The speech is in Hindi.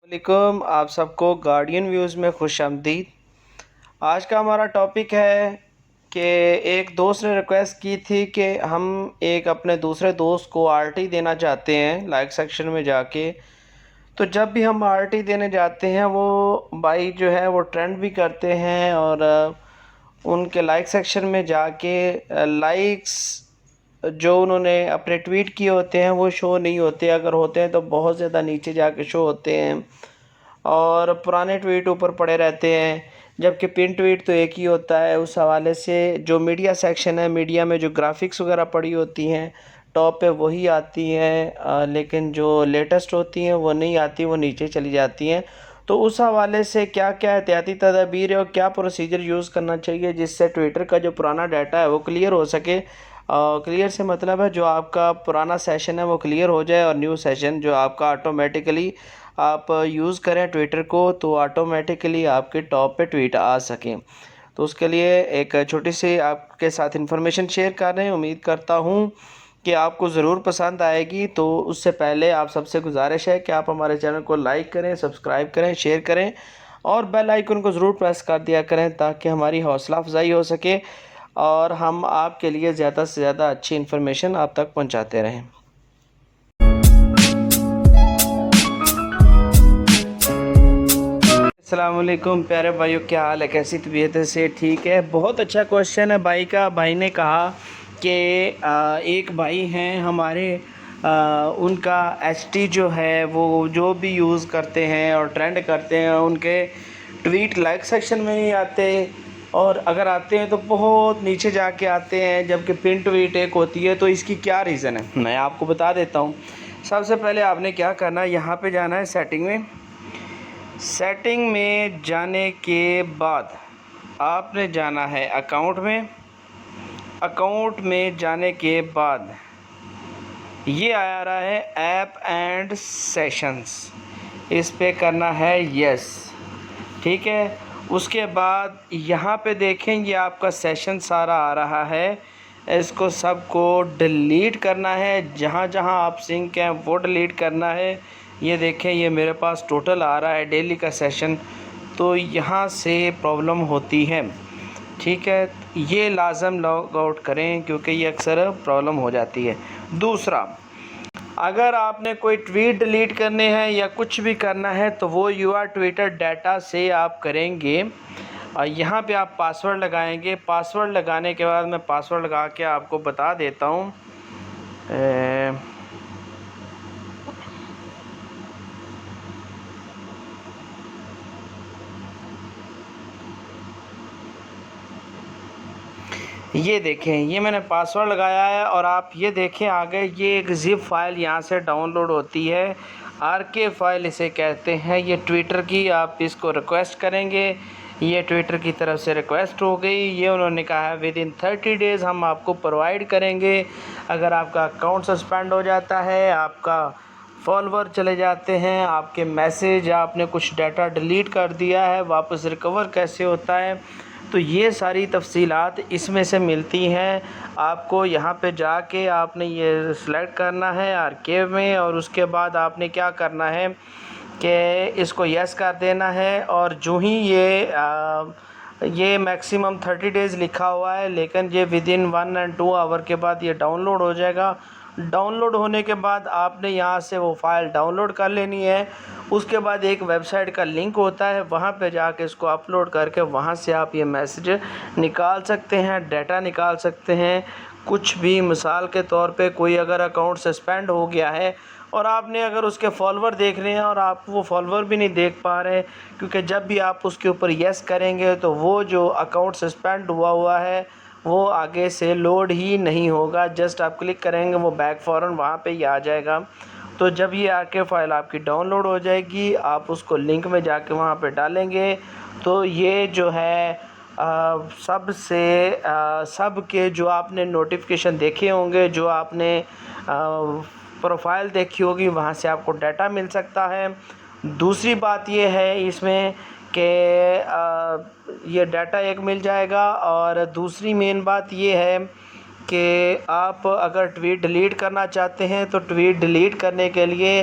वालेकुम, आप सबको गार्डियन व्यूज़ में खुश आमदीद। आज का हमारा टॉपिक है कि एक दोस्त ने रिक्वेस्ट की थी कि हम एक अपने दूसरे दोस्त को आरटी देना चाहते हैं लाइक सेक्शन में जाके। तो जब भी हम आरटी देने जाते हैं वो भाई जो है वो ट्रेंड भी करते हैं और उनके लाइक सेक्शन में जाके लाइक्स जो उन्होंने अपने ट्वीट किए होते हैं वो शो नहीं होते, अगर होते हैं तो बहुत ज़्यादा नीचे जाके शो होते हैं और पुराने ट्वीट ऊपर पड़े रहते हैं, जबकि पिन ट्वीट तो एक ही होता है। उस हवाले से जो मीडिया सेक्शन है, मीडिया में जो ग्राफिक्स वगैरह पड़ी होती हैं टॉप पे वही आती हैं, लेकिन जो लेटेस्ट होती हैं वो नहीं आती, वो नीचे चली जाती हैं। तो उस हवाले से क्या क्या एहतियाती तदाबीर है और क्या प्रोसीजर यूज़ करना चाहिए जिससे ट्विटर का जो पुराना डाटा है वो क्लियर हो सके। क्लियर से मतलब है जो आपका पुराना सेशन है वो क्लियर हो जाए और न्यू सेशन जो आपका ऑटोमेटिकली आप यूज़ करें ट्विटर को तो ऑटोमेटिकली आपके टॉप पे ट्वीट आ सकें। तो उसके लिए एक छोटी सी आपके साथ इन्फॉर्मेशन शेयर कर रहे हैं, उम्मीद करता हूँ कि आपको ज़रूर पसंद आएगी। तो उससे पहले आप सबसे गुजारिश है कि आप हमारे चैनल को लाइक करें, सब्सक्राइब करें, शेयर करें और बेल आइकन को ज़रूर प्रेस कर दिया करें ताकि हमारी हौसला अफजाई हो सके और हम आपके लिए ज़्यादा से ज़्यादा अच्छी इन्फॉर्मेशन आप तक पहुँचाते रहें। अस्सलामुअलैकुम प्यारे भाइयों, क्या हाल है, कैसी तबीयत है, से ठीक है? बहुत अच्छा क्वेश्चन है भाई का। भाई ने कहा कि एक भाई हैं हमारे, उनका एचटी जो है वो जो भी यूज़ करते हैं और ट्रेंड करते हैं उनके ट्वीट लाइक सेक्शन में नहीं आते और अगर आते हैं तो बहुत नीचे जाके आते हैं, जबकि पिन ट्वीट एक होती है। तो इसकी क्या रीज़न है मैं आपको बता देता हूँ। सबसे पहले आपने क्या करना है, यहाँ पे जाना है सेटिंग में। सेटिंग में जाने के बाद आपने जाना है अकाउंट में। अकाउंट में जाने के बाद ये आ रहा है ऐप एंड सेशंस, इस पे करना है यस, ठीक है। उसके बाद यहाँ पे देखेंगे आपका सेशन सारा आ रहा है, इसको सबको डिलीट करना है, जहाँ जहाँ आप सिंक हैं वो डिलीट करना है। ये देखें, ये मेरे पास टोटल आ रहा है डेली का सेशन, तो यहाँ से प्रॉब्लम होती है, ठीक है। ये लाजम लॉग आउट करें क्योंकि ये अक्सर प्रॉब्लम हो जाती है। दूसरा, अगर आपने कोई ट्वीट डिलीट करने हैं या कुछ भी करना है तो वो यूआर ट्विटर डाटा से आप करेंगे। यहाँ पे आप पासवर्ड लगाएंगे। पासवर्ड लगाने के बाद मैं पासवर्ड लगा के आपको बता देता हूँ। ये देखें, ये मैंने पासवर्ड लगाया है और आप ये देखें आगे ये एक ज़िप फाइल यहाँ से डाउनलोड होती है, आरके फाइल इसे कहते हैं। ये ट्विटर की आप इसको रिक्वेस्ट करेंगे, ये ट्विटर की तरफ से रिक्वेस्ट हो गई। ये उन्होंने कहा है विद इन 30 डेज़ हम आपको प्रोवाइड करेंगे। अगर आपका अकाउंट सस्पेंड हो जाता है, आपका फॉलोवर चले जाते हैं, आपके मैसेज, आपने कुछ डाटा डिलीट कर दिया है, वापस रिकवर कैसे होता है, तो ये सारी तफसीलात इसमें से मिलती हैं आपको। यहाँ पे जाके आपने ये सिलेक्ट करना है आर्काइव में और उसके बाद आपने क्या करना है कि इसको यस कर देना है। और जो ही ये मैक्सिमम 30 डेज़ लिखा हुआ है, लेकिन ये विद इन 1 और 2 आवर के बाद ये डाउनलोड हो जाएगा। डाउनलोड होने के बाद आपने यहाँ से वो फ़ाइल डाउनलोड कर लेनी है। उसके बाद एक वेबसाइट का लिंक होता है, वहाँ पे जाके इसको अपलोड करके वहाँ से आप ये मैसेज निकाल सकते हैं, डाटा निकाल सकते हैं। कुछ भी मिसाल के तौर पे कोई अगर अकाउंट सस्पेंड हो गया है और आपने अगर उसके फॉलोवर देख रहे हैं और आप वो फॉलोवर भी नहीं देख पा रहे, क्योंकि जब भी आप उसके ऊपर यस करेंगे तो वो जो अकाउंट सस्पेंड हुआ है वो आगे से लोड ही नहीं होगा। जस्ट आप क्लिक करेंगे वो बैक फ़ौरन वहाँ पे ही आ जाएगा। तो जब ये आके फ़ाइल आपकी डाउनलोड हो जाएगी, आप उसको लिंक में जाके वहाँ पे डालेंगे तो ये जो है सब के जो आपने नोटिफिकेशन देखे होंगे, जो आपने प्रोफाइल देखी होगी, वहाँ से आपको डाटा मिल सकता है। दूसरी बात ये है इसमें कि ये डाटा एक मिल जाएगा और दूसरी मेन बात ये है कि आप अगर ट्वीट डिलीट करना चाहते हैं तो ट्वीट डिलीट करने के लिए